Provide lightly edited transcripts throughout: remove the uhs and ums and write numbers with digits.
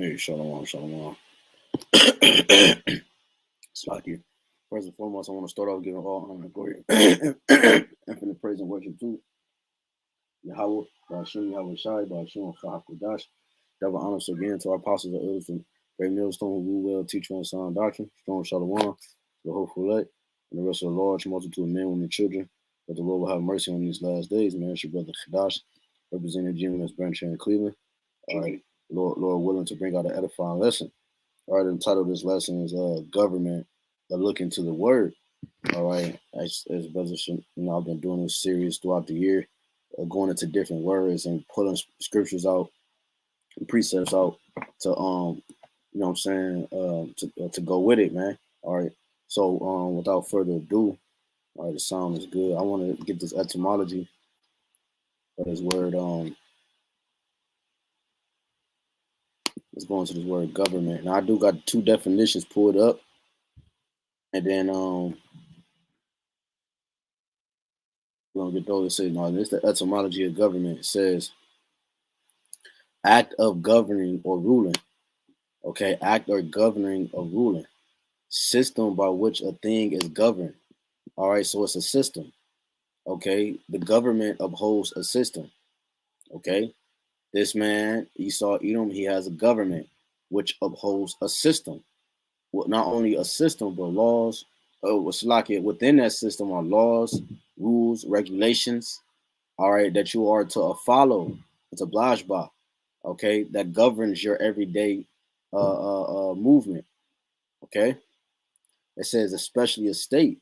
Hey, shalom, shalom. Slide here. First and foremost, I want to start off giving all honor and glory, infinite praise and worship to Yahawah, BAHASHAM, YAHAWASHI, BAHASHAM, HAQADASH. Double honors again to our apostles and elders and great millstone who rule well, teach on sound doctrine, strong shalom, the hopeful elect, and the rest of the large multitude of men, women, and children. That the Lord will have mercy on these last days. Man, it's your brother HAQADASH, representing GMS branch here in Cleveland. All right, Lord willing to bring out an edifying lesson. All right, the title of this lesson is Government, a Look into the Word. All right, as brothers, I've been doing this series throughout the year, going into different words and pulling scriptures out and precepts out to you know what I'm saying, to go with it, man. All right. So without further ado, all right, the sound is good. I want to get this etymology of this word. Let's go into this word government. Now I do got two definitions pulled up, and then we're gonna get those. It says, no, this is the etymology of government. It says act of governing or ruling. Okay, act or governing or ruling. System by which a thing is governed. All right, so it's a system. Okay, the government upholds a system. Okay, this man, Esau Edom, he has a government which upholds a system. Well, not only a system, but laws. What's like it within that system are laws, rules, regulations. All right, that you are to follow. It's obliged by. Okay, that governs your everyday movement. Okay, it says especially a state.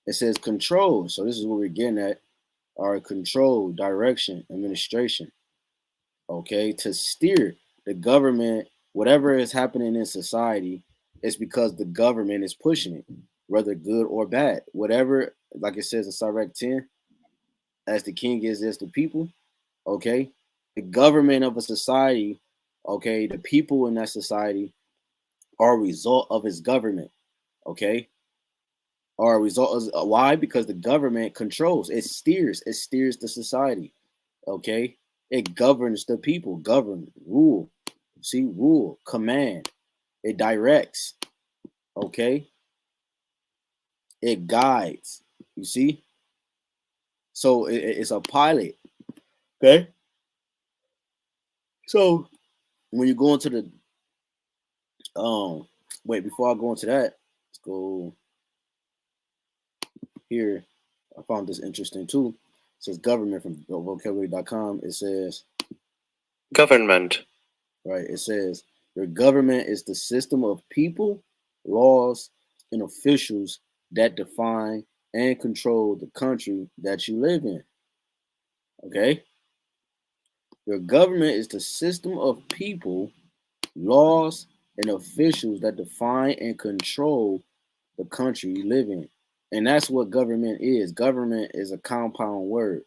It says control. So this is what we're getting at. All right, control, direction, administration. Okay, to steer the government, whatever is happening in society, it's because the government is pushing it, whether good or bad. Whatever, like it says in Sirach 10, as the king is as the people. Okay, the government of a society, okay, the people in that society are a result of its government. Okay, are a result of why? Because the government controls, it steers the society. Okay, it governs the people, govern, rule. See, rule, command, it directs. Okay, it guides. You see, so it's a pilot. Okay, so when you go into the wait, before I go into that, let's go here. I found this interesting too. It says government from vocabulary.com. It says government. Right. It says your government is the system of people, laws, and officials that define and control the country that you live in. Okay. Your government is the system of people, laws, and officials that define and control the country you live in. And that's what government is. Government is a compound word.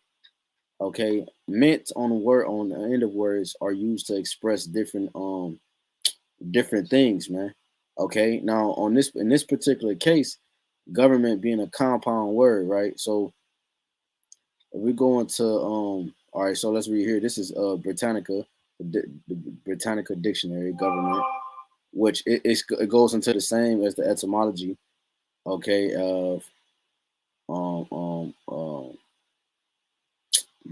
Okay. Meant on the word on the end of words are used to express different things, man. Okay. Now on this in this particular case, government being a compound word, right? So if we go into all right, so let's read here. This is Britannica, the Britannica dictionary, government, which it goes into the same as the etymology, okay, of um um um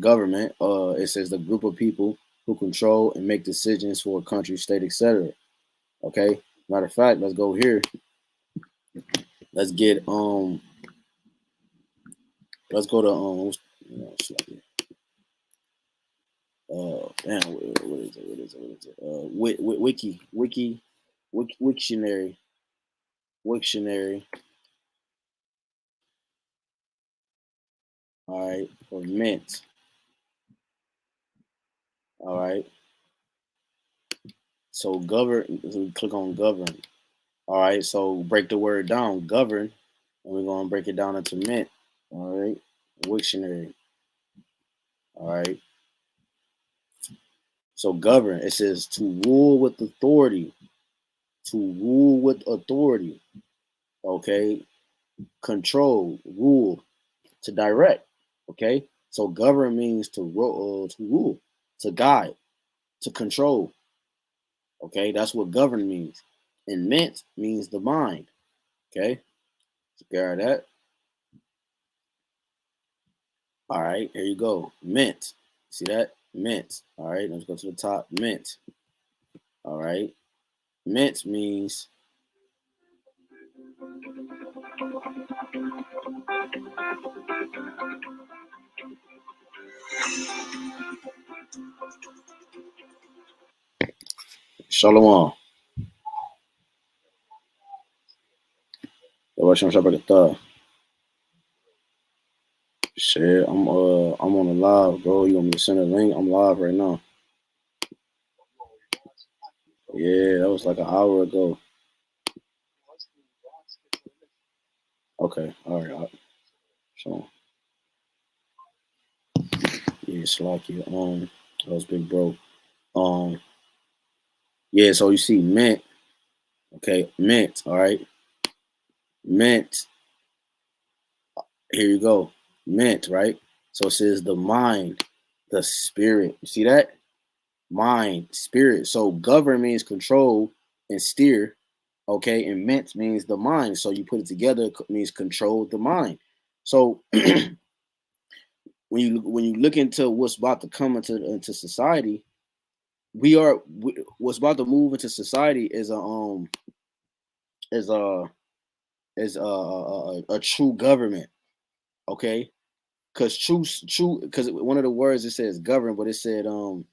government. It says the group of people who control and make decisions for a country, state, etc. Okay. Matter of fact, let's go here. Let's get let's go to damn, what is it? What is it? What is it? Wiktionary, Wiktionary. All right, or mint. All right, so govern. So we click on govern. All right, so break the word down, govern, and we're gonna break it down into mint. All right, Wiktionary. All right, so govern. It says to rule with authority. To rule with authority. Okay, control, rule, to direct. Okay, so govern means to rule, to guide, to control. Okay, that's what govern means. And ment means the mind. Okay, so get that. All right, here you go. Ment. See that? Ment. All right, let's go to the top. Ment. All right. Ment means Shalom. YAHAWASHI Shabbat. Shit, I'm on the live, bro. You want me to send a link? I'm live right now. Yeah, that was like an hour ago. Okay, all right. So yeah, Slacky. That was big bro. Yeah, so you see mint, okay, mint, all right. Mint, here you go. Mint, right? So it says the mind, the spirit. You see that? Mind, spirit. So govern means control and steer, okay, and mint means the mind. So you put it together, it means control the mind. So when you look into what's about to come into society, what's about to move into society is is a a true government, okay? Because one of the words it says govern, but it said let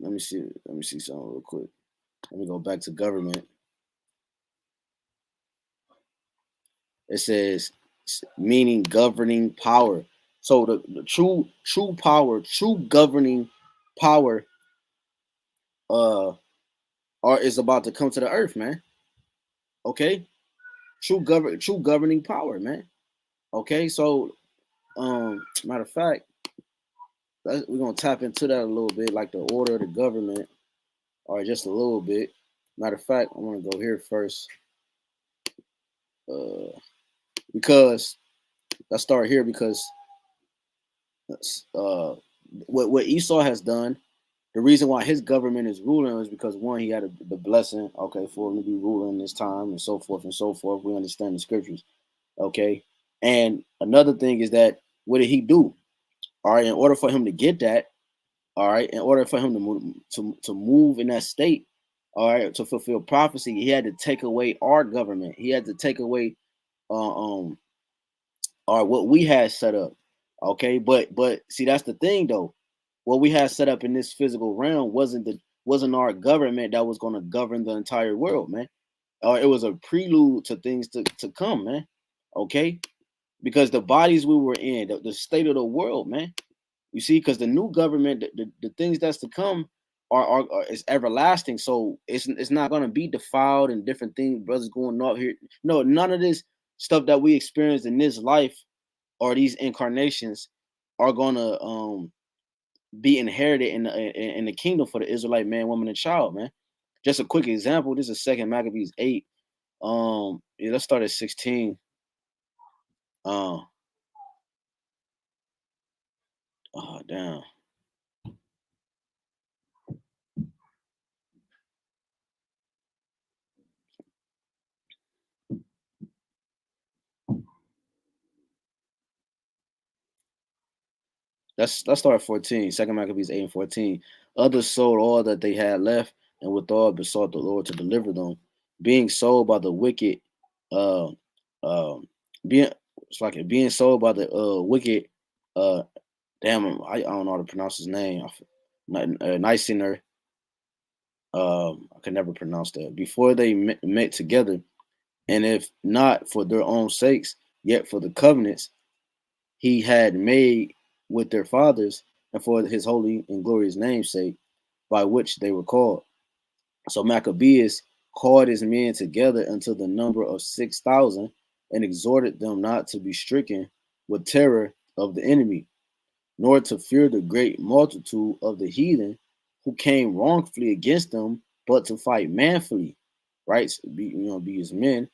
me see something real quick. Let me go back to government. It says meaning governing power. So the true power, true governing power is about to come to the earth, man. Okay? True governing power, man. Okay, so matter of fact, we're gonna tap into that a little bit, like the order of the government, or just a little bit. Matter of fact, I want to go here first, because let's start here because what Esau has done, the reason why his government is ruling is because one, he had the blessing, okay, for him to be ruling this time and so forth and so forth. We understand the scriptures, okay. And another thing is that what did he do? All right, in order for him to get that, all right, in order for him to move in that state, all right, to fulfill prophecy, he had to take away our government. He had to take away or what we had set up. Okay, but see, that's the thing though. What we had set up in this physical realm wasn't our government that was going to govern the entire world, man. It was a prelude to things to come, man. Okay, because the bodies we were in, the state of the world, man. You see, because the new government, the things that's to come are is everlasting. So it's not gonna be defiled and different things, brothers going up here. No, none of this stuff that we experienced in this life or these incarnations are gonna be inherited in the kingdom for the Israelite man, woman, and child, man. Just a quick example. This is Second Maccabees 8. Yeah, let's start at 16. Oh damn. Let's start at 14. Second Maccabees 8 and 14. Others sold all that they had left, and withal besought the Lord to deliver them, being sold by the wicked, uh being it's like being sold by the wicked, uh damn, I don't know how to pronounce his name. Nicaner. I can never pronounce that. Before they met together, and if not for their own sakes, yet for the covenants he had made with their fathers, and for his holy and glorious name's sake, by which they were called. So Maccabeus called his men together unto the number of 6,000, and exhorted them not to be stricken with terror of the enemy, nor to fear the great multitude of the heathen who came wrongfully against them, but to fight manfully, right? So be his men,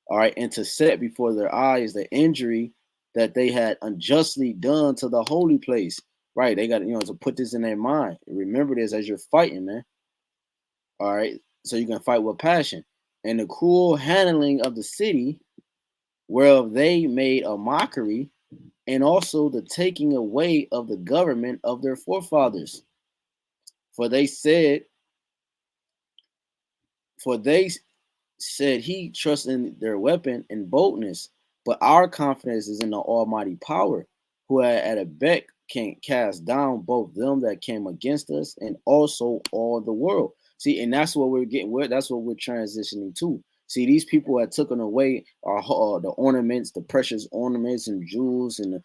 all right, and to set before their eyes the injury that they had unjustly done to the holy place, right? They got to put this in their mind. Remember this as you're fighting, man. All right, so you can fight with passion. And the cruel handling of the city, whereof they made a mockery, and also the taking away of the government of their forefathers. For they said, for they said he trusts in their weapon and boldness, but our confidence is in the Almighty power, who at a beck can cast down both them that came against us and also all the world. See, and that's what we're getting. That's what we're transitioning to. See, these people had taken away our the ornaments, the precious ornaments and jewels, and the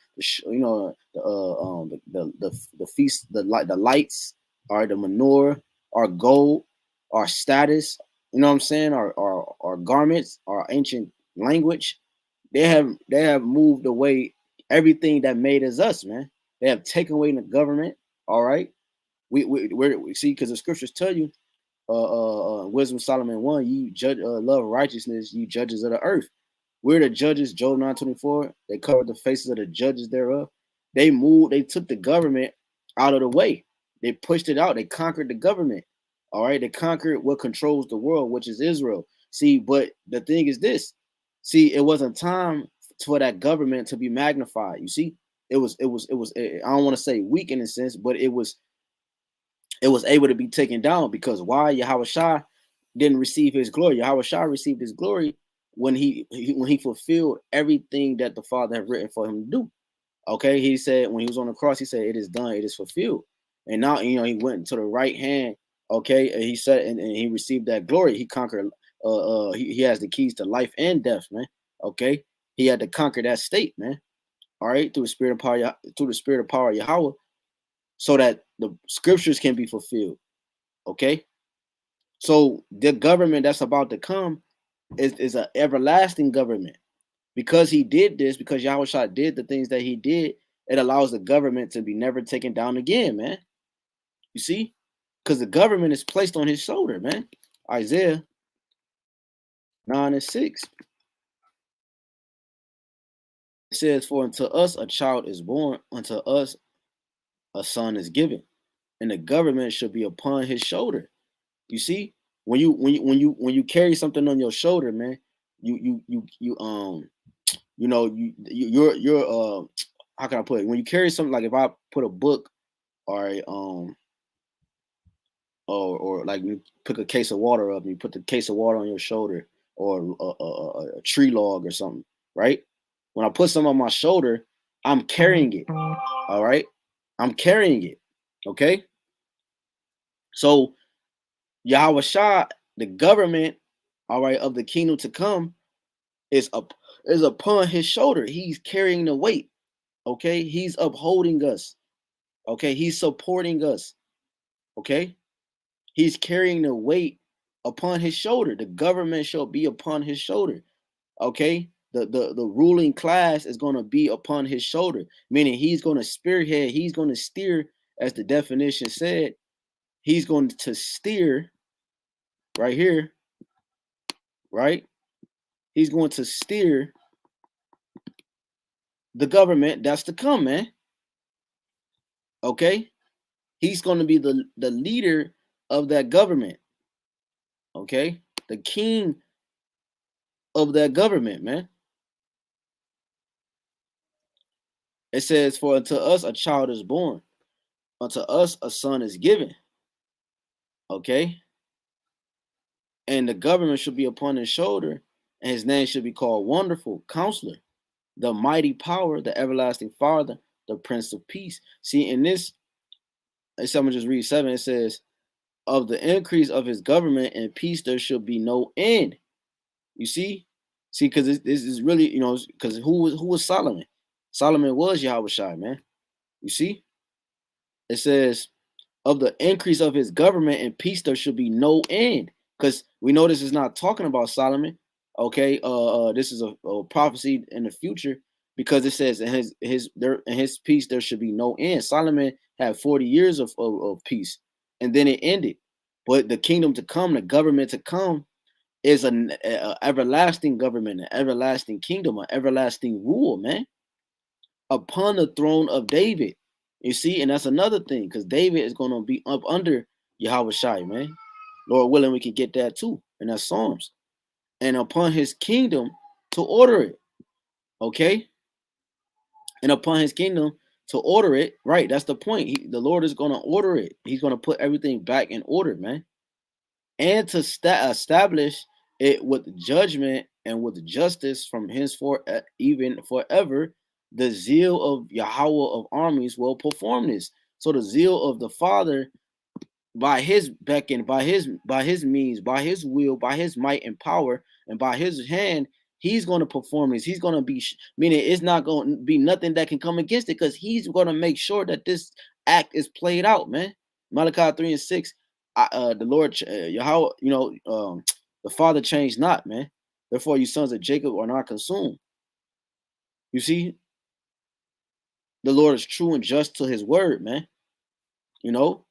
feast, the lights, or the menorah, our gold, our status, you know what I'm saying? Our garments, our ancient language, they have moved away everything that made us, man. They have taken away the government. All right, we see, because the scriptures tell you, Wisdom Solomon 1, you judge love righteousness, you judges of the earth. We're the judges, Job 9:24. They covered the faces of the judges thereof. They took the government out of the way. They pushed it out. They conquered the government. All right. They conquered what controls the world, which is Israel. See, but the thing is this. See, it wasn't time for that government to be magnified. You see, I don't want to say weak in a sense, but it was able to be taken down, because why? Yahawashi didn't receive his glory. Yahawashi received his glory when he fulfilled everything that the Father had written for him to do. Okay, he said when he was on the cross, he said, "It is done, it is fulfilled." And now, he went to the right hand. Okay, and he said, and he received that glory. He conquered. He has the keys to life and death, man. Okay, he had to conquer that state, man. All right, through the spirit of power, through the spirit of power, Yahweh, so that the scriptures can be fulfilled. Okay, so the government that's about to come is an everlasting government. Because he did this, because Yahushua did the things that he did, it allows the government to be never taken down again, man. You see? Because the government is placed on his shoulder, man. Isaiah 9:6. It says, "For unto us a child is born, unto us a son is given, and the government shall be upon his shoulder." You see? When you carry something on your shoulder, man, you're how can I put it? When you carry something, like if I put a book, or a or like you pick a case of water up and you put the case of water on your shoulder, or a tree log or something, right? When I put something on my shoulder, I'm carrying it. All right, I'm carrying it. Okay, so Yahweh Shah, the government, all right, of the kingdom to come, is upon his shoulder. He's carrying the weight. Okay, he's upholding us. Okay, he's supporting us. Okay, he's carrying the weight upon his shoulder. The government shall be upon his shoulder. Okay, the ruling class is going to be upon his shoulder, meaning he's going to spearhead. He's going to steer, as the definition said. He's going to steer right here, right? He's going to steer the government that's to come, man. Okay, he's going to be the leader of that government. Okay, the king of that government, man. It says, "For unto us a child is born, unto us a son is given." Okay, and the government should be upon his shoulder, and his name should be called Wonderful Counselor, the Mighty Power, the Everlasting Father, the Prince of Peace. See, in this, someone just read 7. It says, "Of the increase of his government and peace there shall be no end." You see, because this is really, because who was Solomon? Solomon was Yahweh Shai, man. You see, it says, "Of the increase of his government and peace there should be no end." Because we know this is not talking about Solomon. Okay, this is a prophecy in the future, because it says in his peace there should be no end. Solomon had 40 years of peace, and then it ended. But the kingdom to come, the government to come, is an everlasting government, an everlasting kingdom, an everlasting rule, man, upon the throne of David. You see, and that's another thing, because David is going to be up under Yahweh Shai, man. Lord willing, we can get that too, and that's Psalms. And upon his kingdom to order it. Okay? And upon his kingdom to order it, right? That's the point. The Lord is going to order it. He's going to put everything back in order, man. And to establish it with judgment and with justice from henceforth, even forever, the zeal of Yahweh of armies will perform this. So the zeal of the Father, by his beckon, by his means, by his will, by his might and power, and by his hand, he's going to perform this. He's going to be, meaning it's not going to be nothing that can come against it, because he's going to make sure that this act is played out, man. Malachi 3:6, the Lord, Yahweh, the Father changed not, man. Therefore, you sons of Jacob are not consumed. You see, the Lord is true and just to his word, man. You know,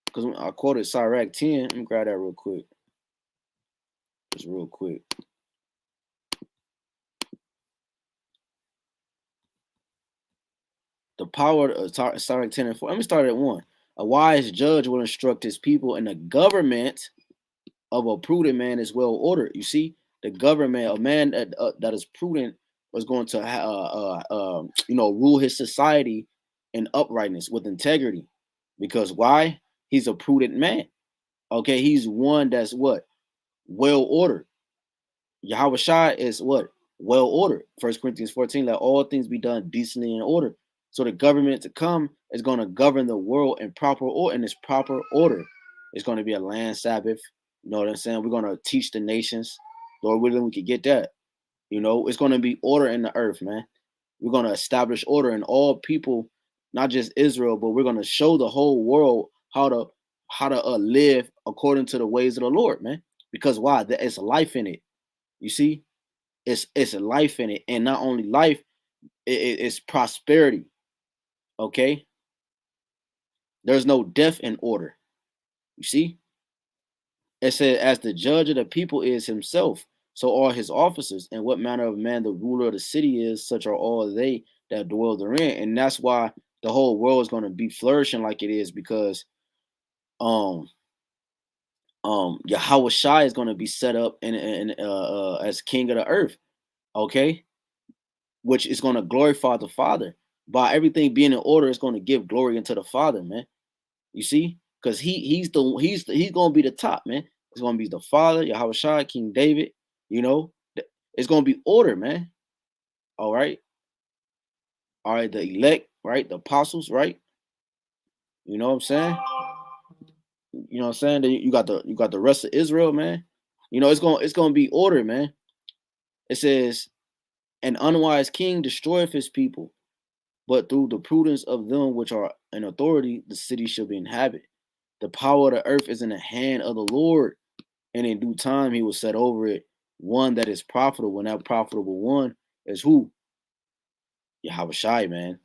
because I quoted Sirach 10. Let me grab that real quick. Just real quick. The power of Sirach 10 and 4. Let me start at 1. A wise judge will instruct his people, and the government of a prudent man is well ordered. You see, the government, a man that is prudent, was going to rule his society in uprightness with integrity. Because why? He's a prudent man. Okay, he's one that's what? Well ordered. Yahawashi is what? Well ordered. 1 Corinthians 14, let all things be done decently in order. So the government to come is going to govern the world in proper order, in its proper order. It's going to be a land Sabbath. You know what I'm saying? We're going to teach the nations. Lord willing, we could get that. You know, it's going to be order in the earth, man. We're going to establish order in all people, not just Israel, but we're going to show the whole world how to live according to the ways of the Lord, man. Because why? There's life in it. You see, it's a life in it, and not only life, it's prosperity. Okay, there's no death in order. You see, it said, as the judge of the people is himself, so are his officers, and what manner of man the ruler of the city is, such are all they that dwell therein. And that's why the whole world is going to be flourishing like it is, because Yahawashi is going to be set up as king of the earth. Okay, which is going to glorify the Father. By everything being in order, it's going to give glory unto the Father, man. You see, because he's going to be the top, man. It's going to be the Father, Yahawashi, King David. You know, it's going to be order, man. All right, the elect, right, the apostles, right. You know what I'm saying? You know what I'm saying? Then you got the rest of Israel, man. You know, it's going to be order, man. It says, an unwise king destroyeth his people, but through the prudence of them which are in authority, the city shall be inhabited. The power of the earth is in the hand of the Lord, and in due time he will set over it one that is profitable. And that profitable one is who? Yahawashi, man.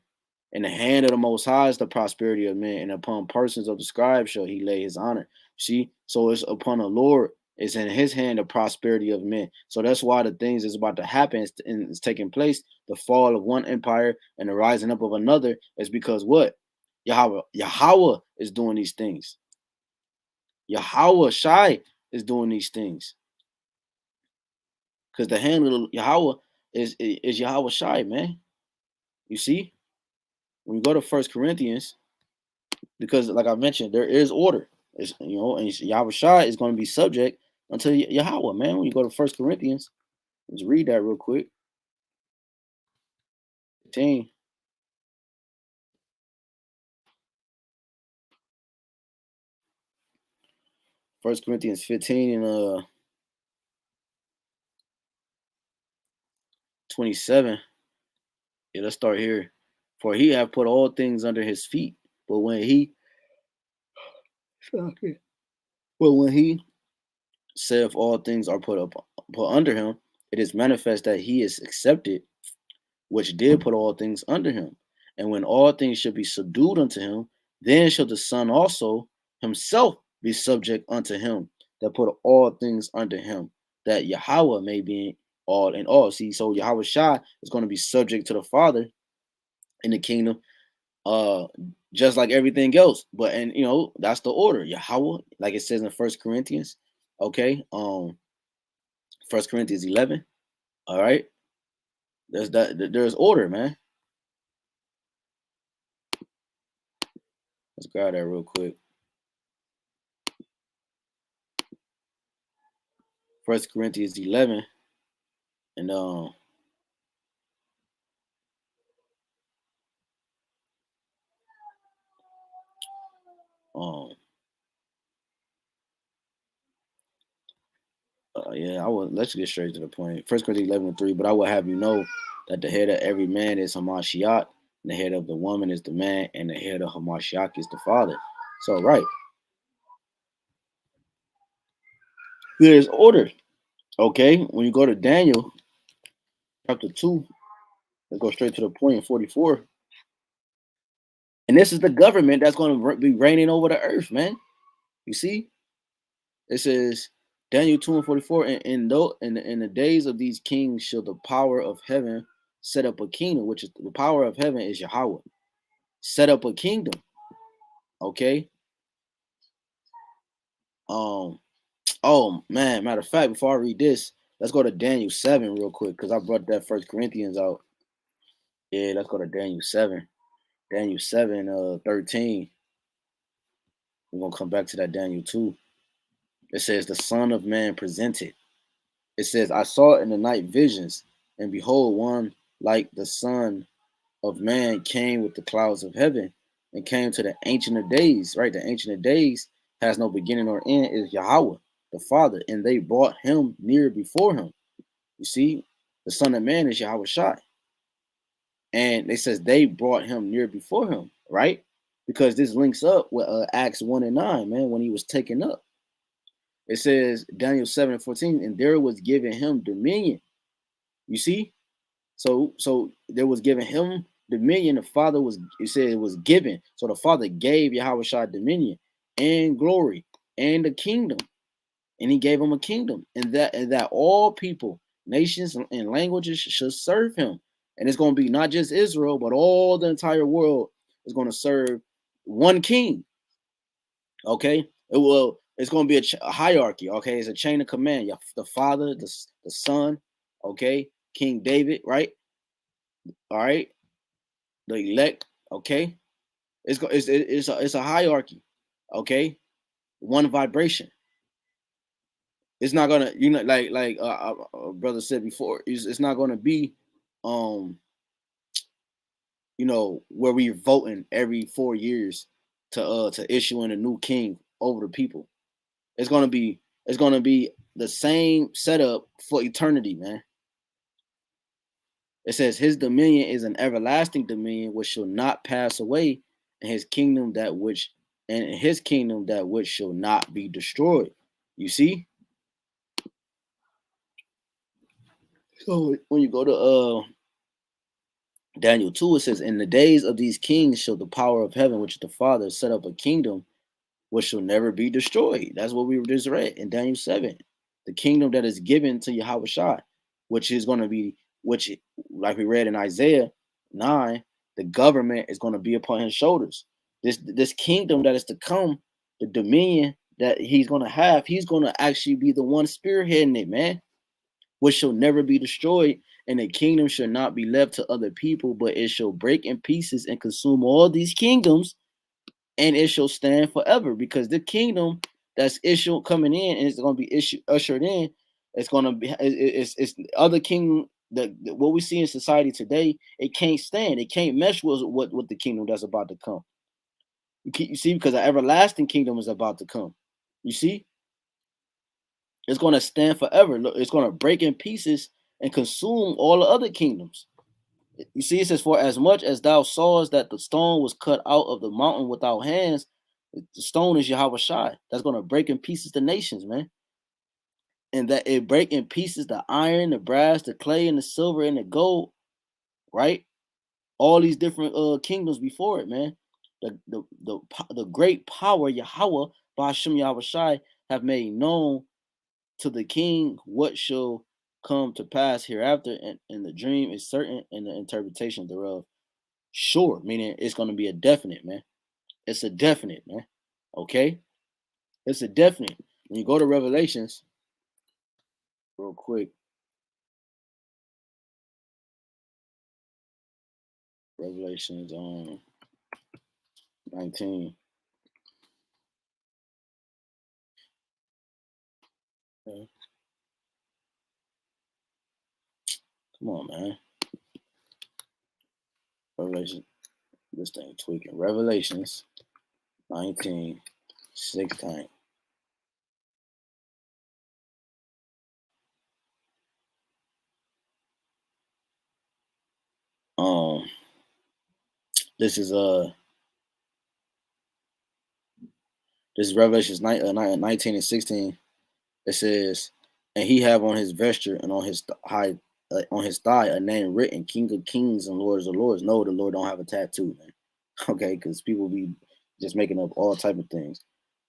In the hand of the Most High is the prosperity of men, and upon persons of the scribe shall he lay his honor. See, so it's upon the Lord, it's in his hand the prosperity of men. So that's why the things that's about to happen is taking place. The fall of one empire and the rising up of another is because what? Yahweh is doing these things. Yahawashi is doing these things. Because the hand of Yahweh is Yahawashi, man. You see? When you go to 1 Corinthians, because like I mentioned, there is order. It's, and Yahawashi is going to be subject unto Yahweh, man. When you go to 1 Corinthians, let's read that real quick. 15. 1 Corinthians 15 and 27. Yeah, let's start here. For he have put all things under his feet, but when he saith all things are put under him, it is manifest that he is accepted, which did put all things under him. And when all things shall be subdued unto him, then shall the Son also himself be subject unto him that put all things under him, that Yahweh may be all in all. See, so Yahawashi is going to be subject to the Father in the kingdom, just like everything else. But and that's the order. Yahweh, like it says in First Corinthians. Okay, 1 Corinthians 11. All right, there's order, man. Let's grab that real quick. 1 Corinthians 11, and um yeah, I will. Let's get straight to the point. 1 Corinthians 11:3. But I will have you know that the head of every man is Hamashiach, and the head of the woman is the man, and the head of Hamashiach is the father. So right, there's order. Okay, when you go to Daniel chapter 2, let's go straight to the point in 44. And this is the government that's going to be reigning over the earth, man. You see, it says Daniel 2:44, and in the days of these kings shall the power of heaven set up a kingdom, which is the power of heaven is Yahweh. Set up a kingdom. Okay. Oh man, matter of fact, before I read this, let's go to Daniel 7 real quick, because I brought that First Corinthians out. Yeah, let's go to Daniel 7. Daniel 7, 13. We're gonna come back to that Daniel 2. It says, the Son of Man presented. It says, I saw in the night visions, and behold, one like the Son of Man came with the clouds of heaven and came to the Ancient of Days, right? The Ancient of Days has no beginning or end, is Yahweh, the Father, and they brought him near before him. You see, the Son of Man is Yahawashi. And it says they brought him near before him, right? Because this links up with Acts 1 and 9, man, when he was taken up. It says Daniel 7:14, and there was given him dominion. You see? So there was given him dominion. The Father was, it said it was given. So the Father gave Yahawashi dominion and glory and the kingdom. And he gave him a kingdom. And that all people, nations, and languages should serve him. And it's going to be not just Israel, but all the entire world is going to serve one king. Okay? It's going to be a hierarchy. Okay? It's a chain of command. The Father, the Son, okay? King David, right? All right, the elect, okay. It's a hierarchy, okay. One vibration. It's not gonna, brother said before. It's not gonna be, um, where we voting every 4 years to issue in a new king over the people. It's gonna be the same setup for eternity, man. It says his dominion is an everlasting dominion which shall not pass away, and his kingdom that which shall not be destroyed. You see? So when you go to Daniel 2, it says, in the days of these kings shall the power of heaven, which is the Father, set up a kingdom which shall never be destroyed. That's what we just read in Daniel 7. The kingdom that is given to Yahawashi, which is going to be, like we read in Isaiah 9, the government is going to be upon his shoulders. This kingdom that is to come, the dominion that he's going to have, he's going to actually be the one spearheading it, man, which shall never be destroyed. And the kingdom shall not be left to other people, but it shall break in pieces and consume all these kingdoms, and it shall stand forever, because the kingdom that's issued coming in and it's going to be ushered in, it's going to be it's other kingdom that what we see in society today, it can't stand, it can't mesh with what the kingdom that's about to come. You see, because the everlasting kingdom is about to come. You see, it's going to stand forever. It's going to break in pieces and consume all the other kingdoms. You see, it says, for as much as thou sawest that the stone was cut out of the mountain without hands, the stone is Yahawashi. That's going to break in pieces the nations, man. And that it break in pieces the iron, the brass, the clay, and the silver, and the gold, right? All these different kingdoms before it, man. The great power, Yahweh, BAHASHAM Yahawashi, have made known to the king what shall come to pass hereafter, and the dream is certain, and the interpretation thereof sure, meaning it's going to be a definite, man. It's a definite, man. Okay? It's a definite. When you go to Revelations, real quick, Revelations 19. Okay. Come on, man. Revelation, this thing tweaking. Revelations 19, 16. Um, this is this is Revelations 19 and 16. It says, and he have on his vesture and on his thigh a name written, King of Kings and Lords of Lords. No, the Lord don't have a tattoo, man. Okay, because people be just making up all type of things.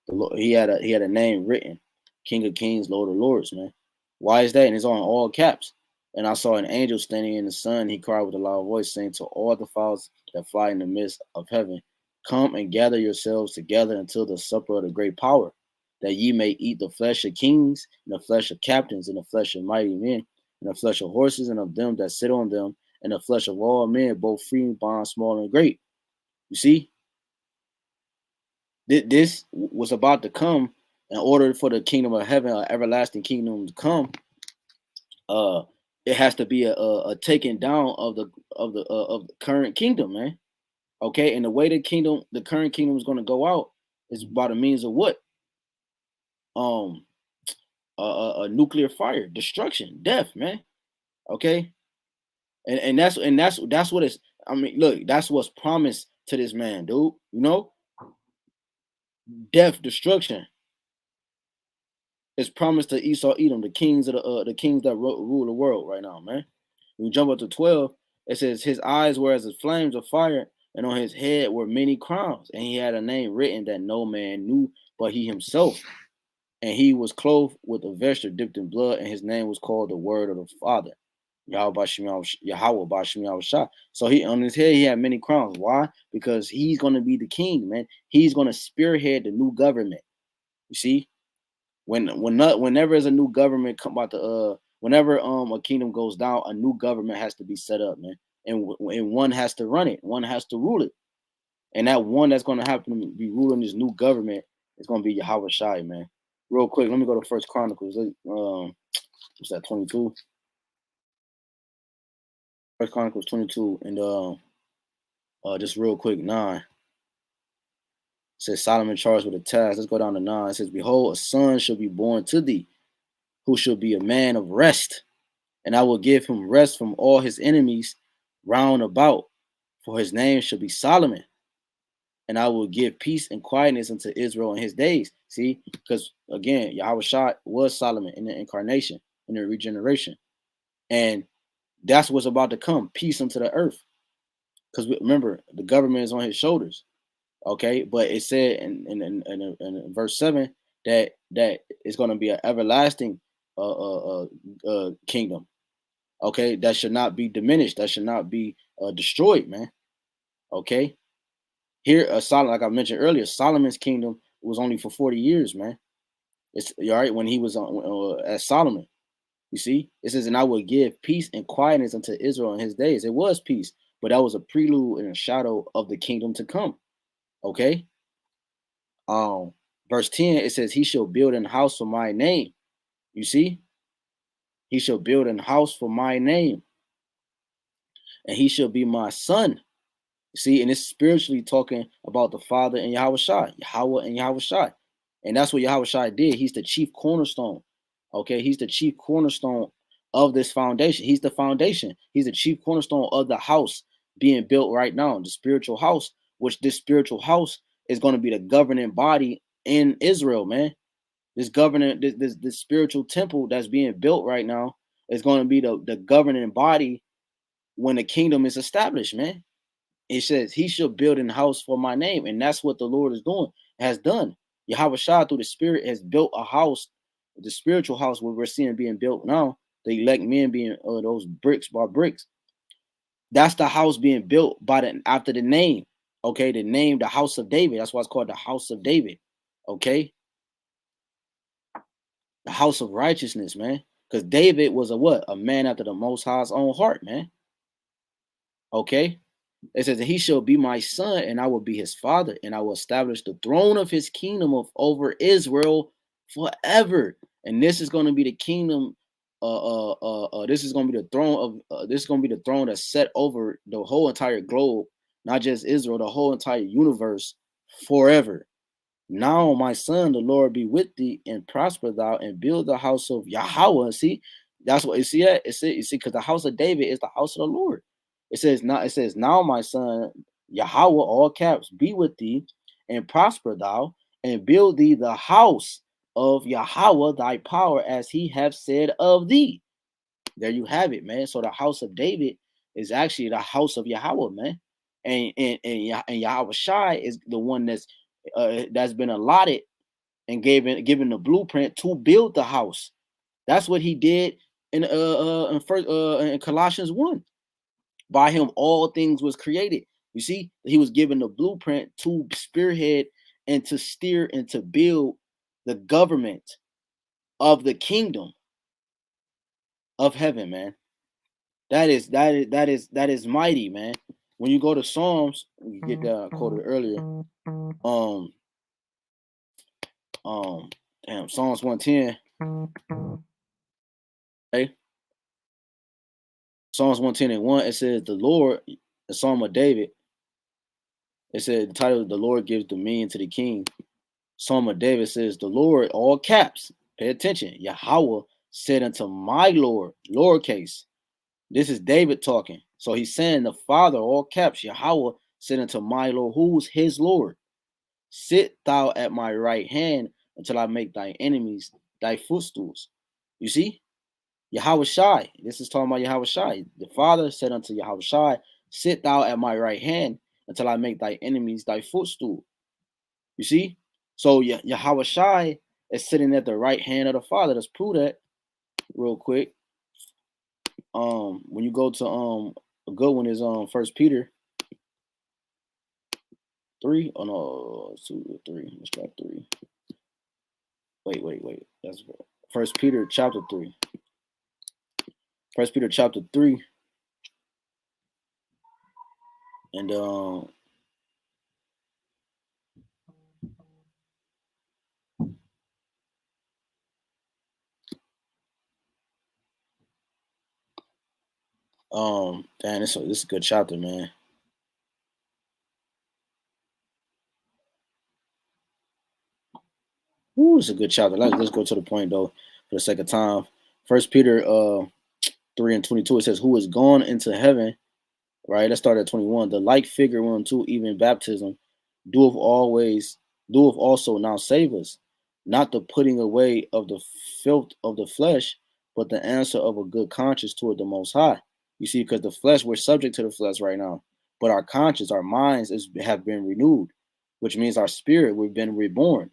The Lord, he had a name written, King of Kings, Lord of Lords, man. Why is that? And it's on all caps. And I saw an angel standing in the sun. He cried with a loud voice, saying to all the fowls that fly in the midst of heaven, come and gather yourselves together until the supper of the great power, that ye may eat the flesh of kings, and the flesh of captains, and the flesh of mighty men, and the flesh of horses, and of them that sit on them, and the flesh of all men, both free and bond, small and great. You see, this was about to come in order for the kingdom of heaven, an everlasting kingdom to come. Uh, it has to be a taking down of the current kingdom, man. Okay, and the way the current kingdom is going to go out is by the means of what? Um, a nuclear fire, destruction, death, man. Okay, and that's what it's. I mean, look, that's what's promised to this man, dude. You know, death, destruction is promised to Esau, Edom, the kings that rule the world right now, man. When you jump up to 12, it says his eyes were as the flames of fire, and on his head were many crowns, and he had a name written that no man knew but he himself. And he was clothed with a vesture dipped in blood, and his name was called the Word of the Father. YAHWAH. So he on his head he had many crowns. Why? Because he's gonna be the king, man. He's gonna spearhead the new government. You see, whenever there's a new government come about whenever a kingdom goes down, a new government has to be set up, man, and one has to run it, one has to rule it, and that one that's gonna happen to be ruling this new government is gonna be Yahawashi, man. Real quick, let me go to First Chronicles. What's that? 22. First Chronicles 22, and just real quick, 9. It says Solomon charged with a task. Let's go down to 9. It says, behold, a son shall be born to thee, who shall be a man of rest, and I will give him rest from all his enemies round about, for his name shall be Solomon, and I will give peace and quietness unto Israel in his days. See, because again, Yahweh was Solomon in the incarnation, in the regeneration, and that's what's about to come, peace unto the earth. Because remember, the government is on his shoulders. Okay, but it said in verse 7 that it's going to be an everlasting kingdom. Okay, that should not be diminished. That should not be destroyed, man. Okay, here, Solomon, like I mentioned earlier, Solomon's kingdom was only for 40 years, man. It's all right when he was on as Solomon. You see, it says, and I will give peace and quietness unto Israel in his days. It was peace, but that was a prelude and a shadow of the kingdom to come. Okay. Um, verse 10, it says, he shall build an house for my name. You see, he shall build an house for my name, and he shall be my son. See, and it's spiritually talking about the Father and Yahweh Shai, Yahweh and Yahweh Shai. And that's what Yahweh Shai did. He's the chief cornerstone. Okay, he's the chief cornerstone of this foundation. He's the foundation. He's the chief cornerstone of the house being built right now, the spiritual house, which this spiritual house is going to be the governing body in Israel, man. This governing, this spiritual temple that's being built right now is going to be the governing body when the kingdom is established, man. It says he shall build an house for my name, and that's what the Lord is doing, has done. Yahweh Shah through the Spirit has built a house, the spiritual house where we're seeing being built now. The elect men being those bricks by bricks. That's the house being built by after the name. Okay, the name, the house of David. That's why it's called the house of David. Okay, the house of righteousness, man. Because David was a what? A man after the Most High's own heart, man. Okay. It says that he shall be my son, and I will be his father, and I will establish the throne of his kingdom of over Israel forever. And this is going to be the kingdom. This is going to be the throne of. This is going to be the throne that's set over the whole entire globe, not just Israel, the whole entire universe forever. Now, my son, the Lord be with thee, and prosper thou, and build the house of Yahawah. See, that's what you see. That you see, because the house of David is the house of the Lord. It says now. It says now, my son, Yahawah, all caps, be with thee, and prosper thou, and build thee the house of Yahawah, thy power, as he have said of thee. There you have it, man. So the house of David is actually the house of Yahawah, man. And Yahawashi is the one that's been allotted and given the blueprint to build the house. That's what he did in Colossians 1. By him all things was created. You see, he was given the blueprint to spearhead and to steer and to build the government of the kingdom of heaven, man. That is mighty, man. When you go to Psalms, you get that quoted earlier. Damn, Psalms 110. Okay. Psalms 110 and 1, it says the Lord, the Psalm of David. It said the title, the Lord gives dominion to the king. Psalm of David says, the Lord, all caps, pay attention. Yahawah said unto my Lord, lowercase. This is David talking. So he's saying the Father, all caps, Yahawah said unto my Lord, who's his Lord? Sit thou at my right hand until I make thy enemies thy footstools. You see? Yahawashi. This is talking about Yahawashi. The Father said unto Yahawashi, sit thou at my right hand until I make thy enemies thy footstool. You see? So Yahawashi is sitting at the right hand of the Father. Let's prove that real quick. When you go to a good one is 1 Peter 3. Oh no, 2 3. Let's try 3. Wait. That's 1 Peter chapter 3. 1 Peter chapter 3. And damn, this is a good chapter, man. Ooh, it's a good chapter. Let's go to the point though, for the sake of time. 1 Peter 3 and 22. It says, "Who is gone into heaven?" Right. Let's start at 21. The like figure 1 and 2, even baptism, doeth also now save us, not the putting away of the filth of the flesh, but the answer of a good conscience toward the Most High. You see, because the flesh, we're subject to the flesh right now, but our conscience, our minds have been renewed, which means our spirit, we've been reborn.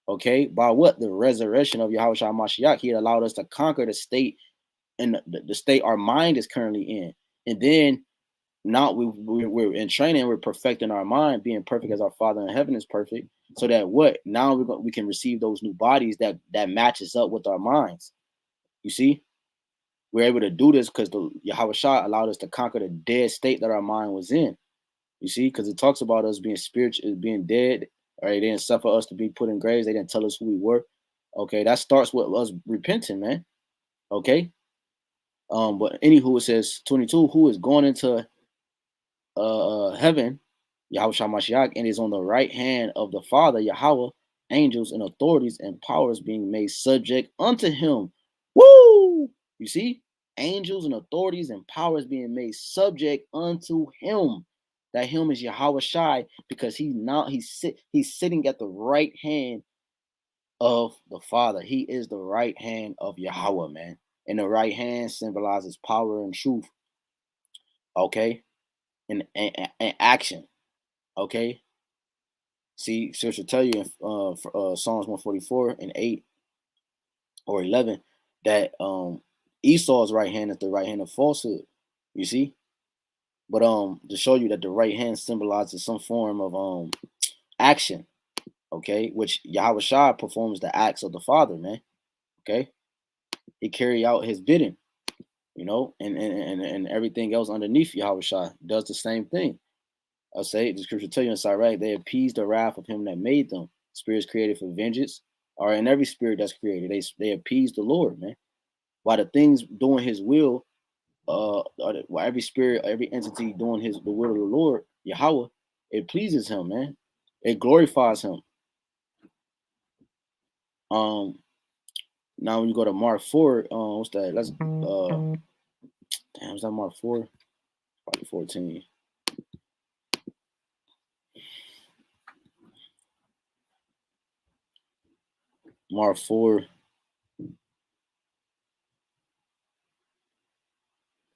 Okay, by what? The resurrection of Yahawashi Mashiach. He allowed us to conquer the state and the state our mind is currently in. And then now we're in training, we're perfecting our mind, being perfect as our Father in heaven is perfect. So that what? Now we can receive those new bodies that matches up with our minds. You see? We're able to do this because the Yahawashi allowed us to conquer the dead state that our mind was in. You see? Because it talks about us being spiritual, being dead. Right? They didn't suffer us to be put in graves. They didn't tell us who we were. Okay, that starts with us repenting, man. Okay. But anywho, it says 22, who is going into heaven, Yahushua Mashiach, and is on the right hand of the Father, Yahweh, angels and authorities and powers being made subject unto him. Woo! You see? Angels and authorities and powers being made subject unto him. That him is Yahweh Shai, because he's sitting at the right hand of the Father. He is the right hand of Yahweh, man. And the right hand symbolizes power and truth. Okay? And action. Okay? See, scripture tell you in Psalms 144 and 8 or 11 that Esau's right hand is the right hand of falsehood. You see? But to show you that the right hand symbolizes some form of action, okay, which Yahawashi performs the acts of the Father, man. Okay, he carry out his bidding, you know, and everything else underneath Yahawashi does the same thing. I'll say the scripture tell you in Sirach, they appease the wrath of him that made them. Spirits created for vengeance, or in every spirit that's created, they appease the Lord, man. While the things doing his will, while every spirit, every entity doing the will of the Lord, Yahweh, it pleases him, man. It glorifies him. Now when you go to Mark 4, what's that? Let's damn, is that Mark 4? Probably 14. Mark 4.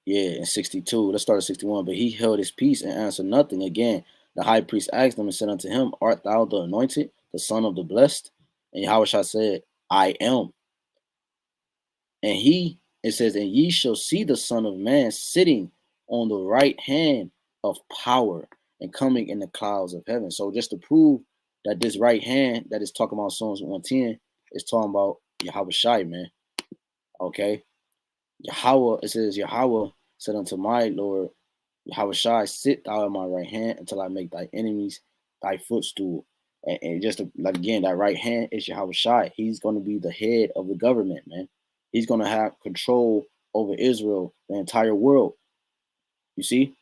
Yeah, in 62. Let's start at 61. But he held his peace and answered nothing. Again, the high priest asked him and said unto him, art thou the anointed, the son of the blessed? And Yahushua said, I am. And it says, and ye shall see the Son of Man sitting on the right hand of power and coming in the clouds of heaven. So just to prove that this right hand that is talking about Psalms 110 is talking about Yahawashi, man. Okay. Yahweh, it says, Yahweh said unto my Lord, Yahawashi, sit thou at my right hand until I make thy enemies thy footstool. And just to, like again, that right hand is Yahawashi. He's going to be the head of the government, man. He's going to have control over Israel, the entire world. You see?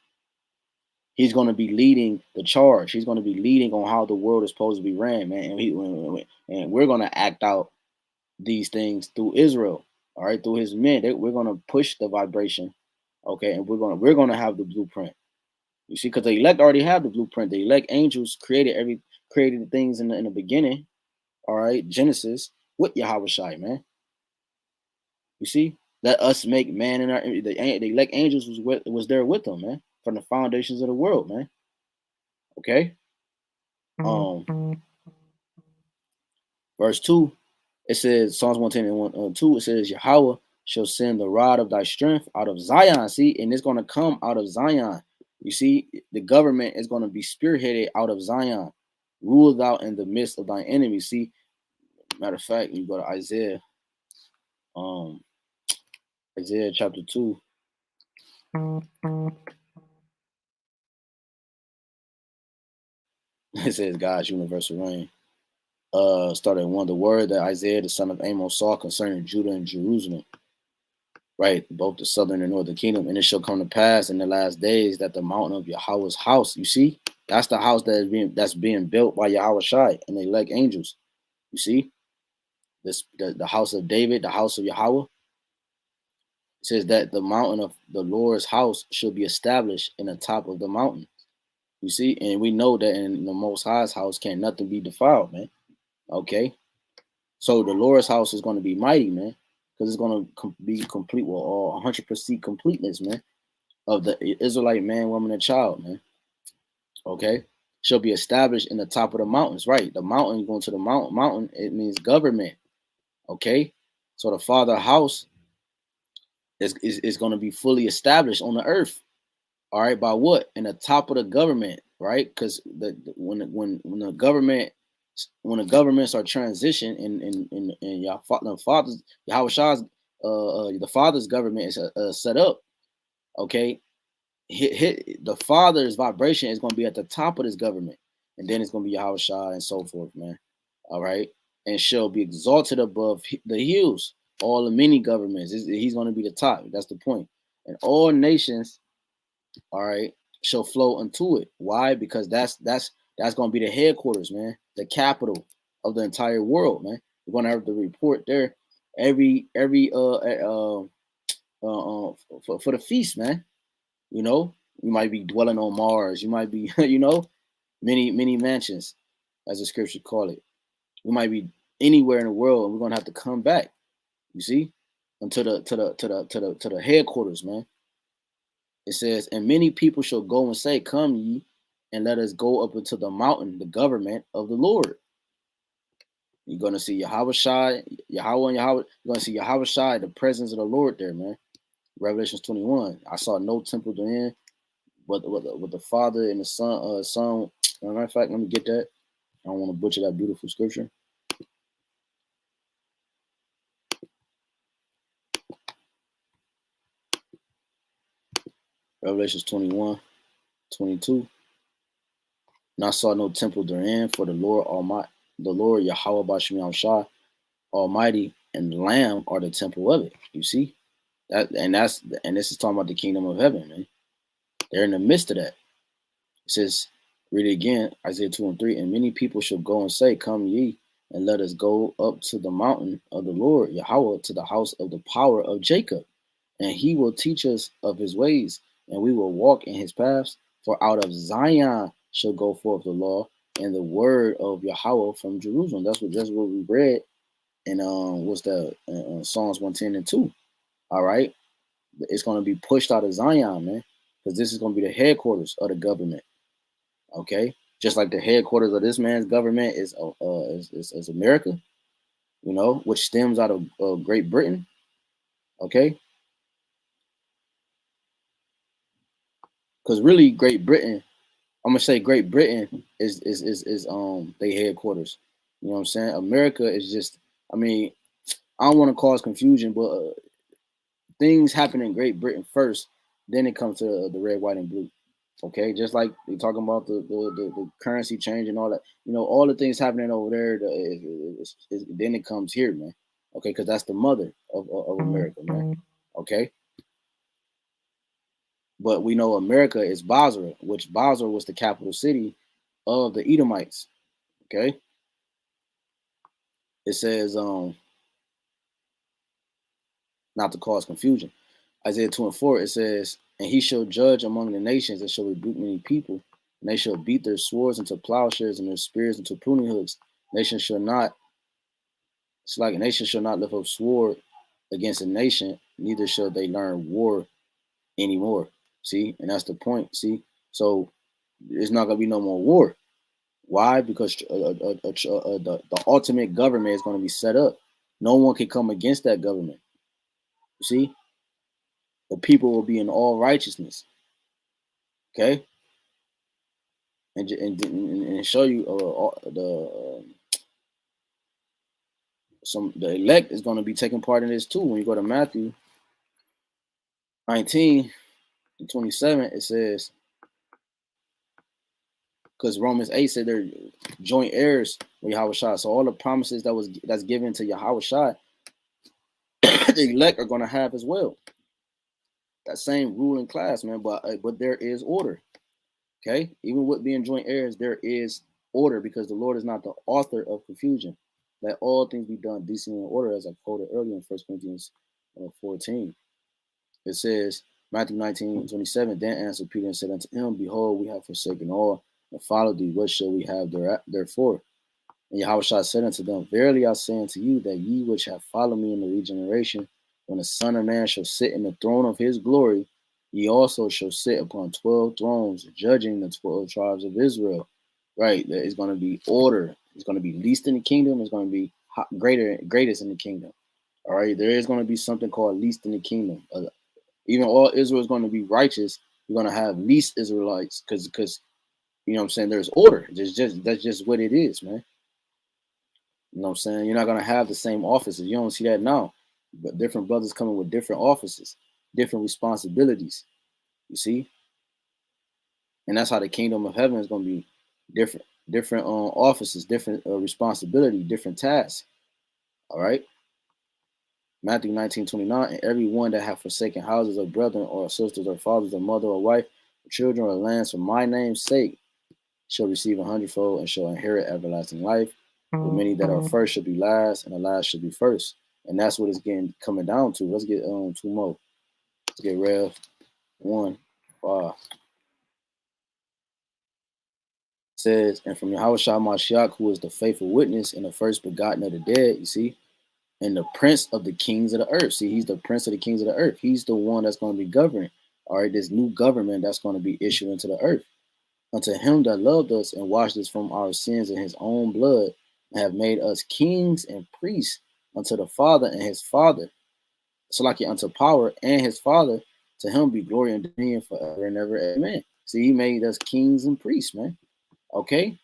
He's going to be leading the charge. He's going to be leading on how the world is supposed to be ran, man. And we're going to act out these things through Israel, all right, through his men. We're going to push the vibration, okay, and we're going to have the blueprint. You see, because the elect already have the blueprint. The elect angels created the things in the beginning, all right, Genesis with Yahawashi, man. You see, let us make man in our the elect angels was there with them, man, from the foundations of the world, man. Okay. Verse 2, it says, Psalms 110 and 2, it says, Yahweh shall send the rod of thy strength out of Zion. See, and it's going to come out of Zion. You see, the government is going to be spearheaded out of Zion, ruled out in the midst of thy enemies. See, matter of fact, you go to Isaiah, Isaiah chapter 2. It says God's universal reign. Started one, the word that Isaiah the son of Amos saw concerning Judah and Jerusalem, right, both the southern and northern kingdom. And it shall come to pass in the last days that the mountain of Yahweh's house, you see, that's the house that's being built by Yahawashi and the elect angels. You see, the house of David, the house of Yahweh. It says that the mountain of the Lord's house shall be established in the top of the mountain. You see, and we know that in the Most High's house can't nothing be defiled, man. Okay, so the Lord's house is going to be mighty, man, because it's going to be complete with all 100% completeness, man, of the Israelite man, woman, and child, man. Okay, shall be established in the top of the mountains, right? The mountain, going to the mountain, it means government. Okay, so the Father house is going to be fully established on the earth. All right, by what? In the top of the government, right? Because when the governments are transitioned in the father's Yahweh's the father's government is set up. Okay, the father's vibration is going to be at the top of this government, and then it's going to be Yahawashi and so forth, man. All right, and shall be exalted above the hills, all the many governments. He's going to be the top. That's the point. And all nations, all right, shall flow unto it. Why? Because that's going to be the headquarters, man, the capital of the entire world, man. We're going to have to report there every for the feast, man. You know, you might be dwelling on Mars. You might be, you know, many mansions, as the scripture call it. We might be anywhere in the world, and we're gonna have to come back. You see, unto the headquarters, man. It says, and many people shall go and say, come ye, and let us go up into the mountain, the government of the Lord. You're gonna see Yahawashi, Yahweh and Yahweh. You're gonna see Yahawashi, the presence of the Lord there, man. Revelations 21. I saw no temple therein, With the Father and the Son. Matter of fact, let me get that. I don't want to butcher that beautiful scripture. Revelations 21:22. And I saw no temple therein, for the Lord Almighty, the Lord YAHWAH Almighty, and the Lamb are the temple of it. You see that, and this is talking about the kingdom of heaven, man. They're in the midst of that. It says, read it again, Isaiah 2:3. And many people shall go and say, come ye, and let us go up to the mountain of the Lord Yahweh, to the house of the power of Jacob, and he will teach us of his ways, and we will walk in his paths. For out of Zion shall go forth the law and the word of Yahweh from Jerusalem. That's what we read in what's that, Psalms 110:2. All right, it's going to be pushed out of Zion, man, because this is going to be the headquarters of the government. Okay, just like the headquarters of this man's government is America, you know, which stems out of Great Britain. Okay, because really Great Britain, I'm gonna say Great Britain is they headquarters. You know what I'm saying? America is just, I mean, I don't want to cause confusion, but things happen in Great Britain first, then it comes to the red, white, and blue. Okay, just like they talking about the currency change and all that. You know, all the things happening over there, then it comes here, man. Okay, because that's the mother of America, man. Okay, but we know America is Basra, which Basra was the capital city of the Edomites. Okay, it says not to cause confusion. Isaiah 2:4, it says, and he shall judge among the nations and shall rebuke many people, and they shall beat their swords into plowshares and their spears into pruning hooks. Nation shall not, it's like a nation shall not lift up sword against a nation, neither shall they learn war anymore. See, and that's the point. See, so there's not gonna be no more war. Why? Because the ultimate government is going to be set up. No one can come against that government. You see, the people will be in all righteousness. Okay, and show you the elect is going to be taking part in this too. When you go to Matthew 19:27, it says, because Romans 8 said they're joint heirs with Yahawashi. So all the promises that's given to Yahawashi, the elect are going to have as well. That same ruling class, man. But there is order. Okay, even with being joint heirs, there is order because the Lord is not the author of confusion. Let all things be done decently in order, as I quoted earlier in 1 Corinthians 14. It says, Matthew 19:27, then answered Peter and said unto him, behold, we have forsaken all and followed thee. What shall we have therefore? And Yahushua said unto them, verily I say unto you, that ye which have followed me in the regeneration, when the Son of Man shall sit in the throne of his glory, ye also shall sit upon 12 thrones, judging the 12 tribes of Israel. Right, there is going to be order. It's going to be least in the kingdom. It's going to be greatest in the kingdom. All right, there is going to be something called least in the kingdom. Even all Israel is going to be righteous. You're going to have least Israelites because you know what I'm saying. There's order. That's just what it is, man. You know what I'm saying? You're not going to have the same offices. You don't see that now. But different brothers coming with different offices, different responsibilities. You see? And that's how the kingdom of heaven is going to be different offices, different responsibility, different tasks. All right? Matthew 19:29, and everyone that have forsaken houses or brethren or sisters or fathers or mother or wife or children or lands for my name's sake shall receive 100-fold and shall inherit everlasting life. But many that are first shall be last, and the last shall be first. And that's what it's coming down to. Let's get two more. Let's get Rev 1:5. It says, and from Yahawashi Mashiach, who is the faithful witness and the first begotten of the dead, you see, and the prince of the kings of the earth. See, he's the prince of the kings of the earth. He's the one that's going to be governing. All right, this new government that's going to be issued into the earth. Unto him that loved us and washed us from our sins in his own blood, and have made us kings and priests unto the Father and his Father. So like unto power and his Father, To him be glory and dominion forever and ever. Amen. See, he made us kings and priests, man. Okay?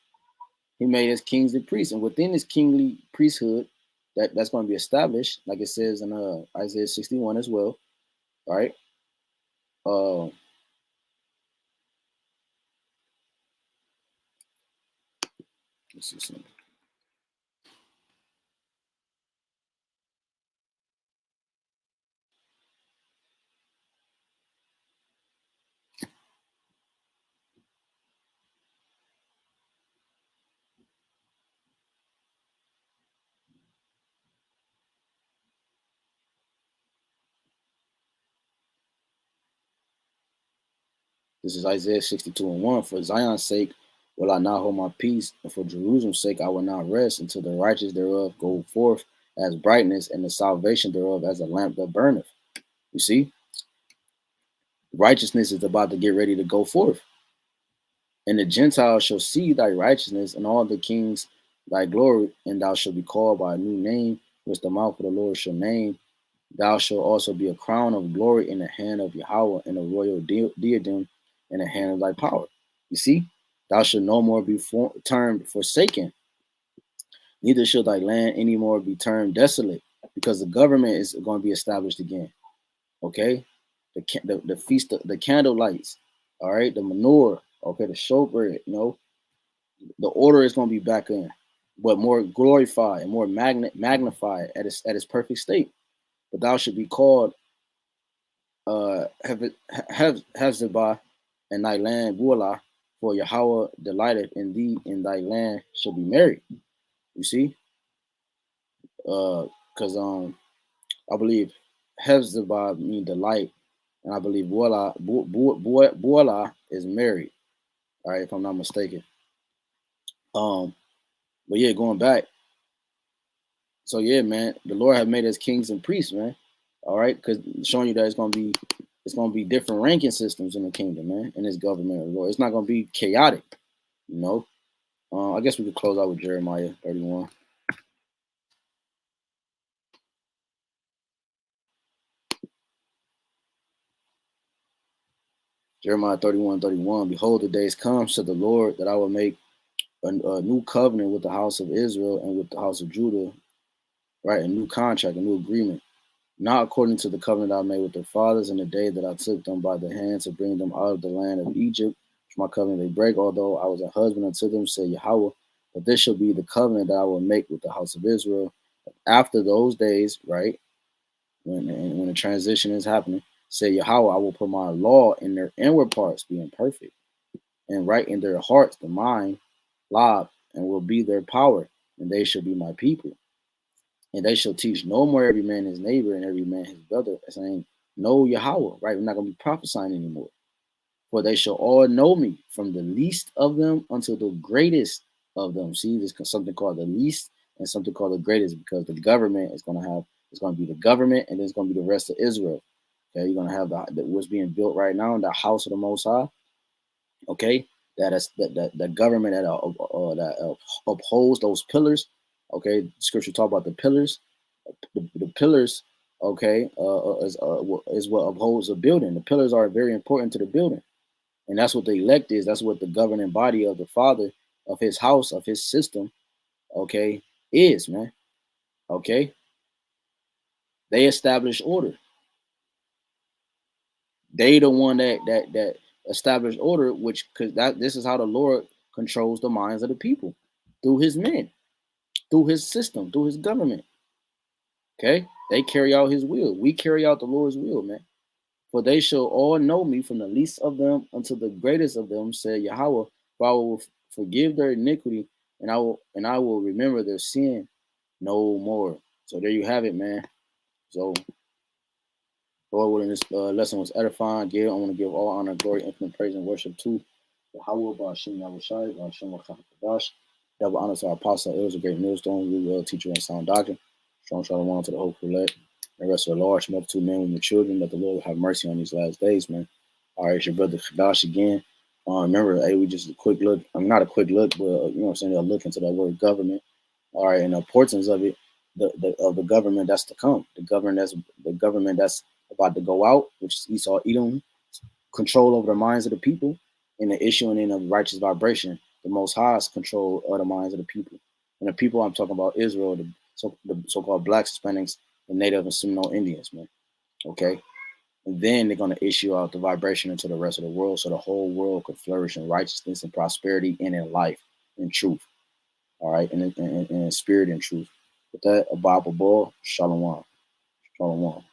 He made us kings and priests. And within this kingly priesthood, that's going to be established, like it says in Isaiah 61 as well. All right. Let's see something. This is Isaiah 62:1. For Zion's sake will I not hold my peace, and for Jerusalem's sake I will not rest until the righteous thereof go forth as brightness, and the salvation thereof as a lamp that burneth. You see, righteousness is about to get ready to go forth. And the Gentiles shall see thy righteousness, and all the kings thy glory, and thou shalt be called by a new name, which the mouth of the Lord shall name. Thou shalt also be a crown of glory in the hand of Yahawah, and a royal diadem in the hand of thy power. You see, thou shalt no more be termed forsaken, neither shall thy land any more be termed desolate, because the government is going to be established again. Okay, the feast, the candle lights, all right, the menorah, okay, the showbread, the order is going to be back in, but more glorified and more magnified at its perfect state. But thou should be called Hezebah, and thy land Bulah, for Yahweh delighteth in thee, and thy land shall be married. You see, because I believe Hezebah means delight, and I believe Bulah is married. All right, if I'm not mistaken. But yeah, going back. So yeah, man, the Lord have made us kings and priests, man. All right, because showing you that it's gonna be different ranking systems in the kingdom, man, in this government of the Lord. It's not gonna be chaotic, you know. I guess we could close out with Jeremiah 31. Jeremiah 31:31. Behold, the days come, said the Lord, that I will make a new covenant with the house of Israel and with the house of Judah, right? A new contract, a new agreement. Not according to the covenant I made with their fathers in the day that I took them by the hand to bring them out of the land of Egypt, which my covenant they break, although I was a husband unto them, said Yahweh. But this shall be the covenant that I will make with the house of Israel. After those days, right, when the transition is happening, say Yahweh, I will put my law in their inward parts, being perfect, and write in their hearts the mind, lob, and will be their power, and they shall be my people. And they shall teach no more every man his neighbor and every man his brother, saying, Know Yahweh, right? We're not going to be prophesying anymore. For they shall all know me, from the least of them until the greatest of them. See, there's something called the least and something called the greatest, because the government is going to have, it's going to be the government, and then it's going to be the rest of Israel. Okay, you're going to have what's being built right now in the house of the Most High. Okay, that is the government that upholds those pillars. Okay, scripture talk about the pillars. The pillars, okay, is what upholds a building. The pillars are very important to the building, and that's what the elect is. That's what the governing body of the Father, of His house, of His system, okay, is, man. Okay, they establish order. They the one that established order, which because this is how the Lord controls the minds of the people, through His men, through His system, through His government. Okay, they carry out His will. We carry out the Lord's will, man. For they shall all know me, from the least of them unto the greatest of them, said Yahweh. For I will forgive their iniquity, and I will remember their sin no more. So there you have it, man. So Lord willing, this lesson was edifying. I want to give all honor, glory, infinite praise, and worship to Yahawah, BAHASHAM, YAHAWASHI, BAHASHAM, HAQADASH. Double honor to our apostle. It was a great millstone. We will teach you in sound doctrine. Strong shalom to the whole elect. The rest of the large multitude, men, women, children, that the Lord will have mercy on these last days, man. All right, it's your brother Kadash again. Remember, hey, we just a quick look. I'm not a quick look, but you know what I'm saying, a look into that word government. All right, and the importance of it, of the government that's to come, the government that's about about to go out, which is Esau, Edom, control over the minds of the people, and the issuing in of righteous vibration, the Most High's control of the minds of the people. And the people I'm talking about, Israel, the so-called blacks, Hispanics, and Native and Seminole Indians, man. Okay? And then they're going to issue out the vibration into the rest of the world so the whole world could flourish in righteousness and prosperity and in life and truth. All right? And in spirit and truth. With that, a Bible ball, Shalom. Shalom.